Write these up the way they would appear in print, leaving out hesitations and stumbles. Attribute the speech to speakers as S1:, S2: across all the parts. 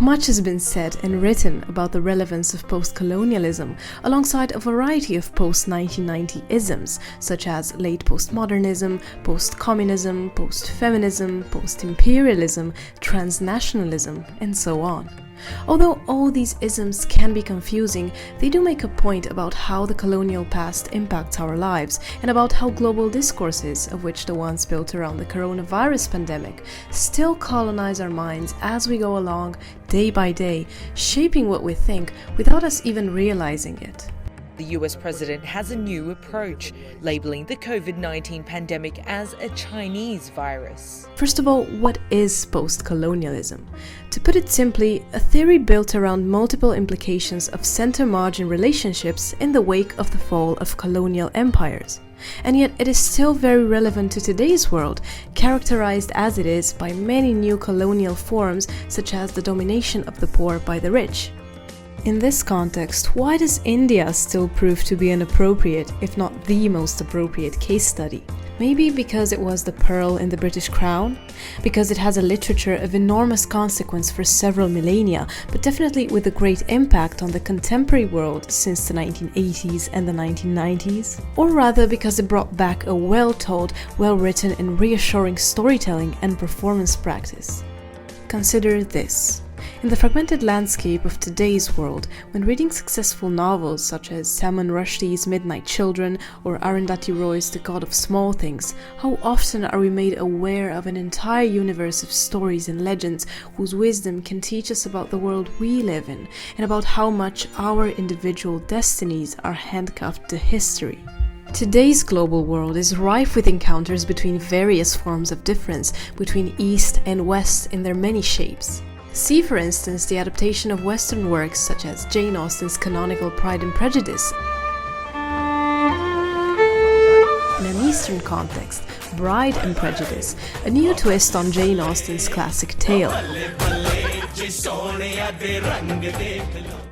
S1: Much has been said and written about the relevance of postcolonialism, alongside a variety of post-1990 isms, such as late postmodernism, post-communism, post-feminism, post-imperialism, transnationalism, and so on. Although all these isms can be confusing, they do make a point about how the colonial past impacts our lives and about how global discourses, of which the ones built around the coronavirus pandemic, still colonize our minds as we go along, day by day, shaping what we think without us even realizing it.
S2: The US president has a new approach, labeling the COVID-19 pandemic as a Chinese virus.
S1: First of all, what is post-colonialism? To put it simply, a theory built around multiple implications of center-margin relationships in the wake of the fall of colonial empires. And yet it is still very relevant to today's world, characterized as it is by many new colonial forms such as the domination of the poor by the rich. In this context, why does India still prove to be an appropriate, if not the most appropriate, case study? Maybe because it was the pearl in the British crown? Because it has a literature of enormous consequence for several millennia, but definitely with a great impact on the contemporary world since the 1980s and the 1990s? Or rather because it brought back a well-told, well-written and reassuring storytelling and performance practice? Consider this. In the fragmented landscape of today's world, when reading successful novels such as Salman Rushdie's Midnight Children or Arundhati Roy's The God of Small Things, how often are we made aware of an entire universe of stories and legends whose wisdom can teach us about the world we live in and about how much our individual destinies are handcuffed to history. Today's global world is rife with encounters between various forms of difference between East and West in their many shapes. See, for instance, the adaptation of Western works such as Jane Austen's canonical Pride and Prejudice. In an Eastern context, Bride and Prejudice, a new twist on Jane Austen's classic tale.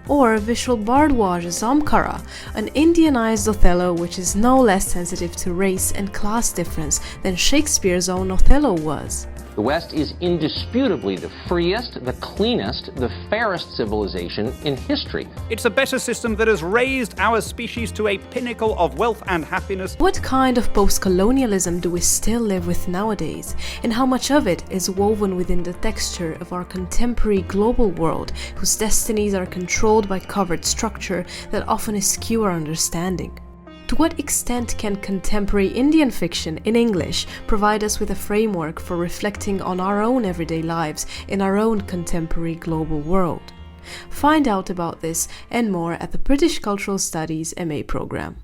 S1: Or Vishal Bhardwaj's Zamkara, an Indianized Othello which is no less sensitive to race and class difference than Shakespeare's own Othello was.
S3: The West is indisputably the freest, the cleanest, the fairest civilization in history.
S4: It's a better system that has raised our species to a pinnacle of wealth and happiness.
S1: What kind of post-colonialism do we still live with nowadays? And how much of it is woven within the texture of our contemporary global world, whose destinies are controlled by covert structure that often eschew our understanding? To what extent can contemporary Indian fiction in English provide us with a framework for reflecting on our own everyday lives in our own contemporary global world? Find out about this and more at the British Cultural Studies MA program.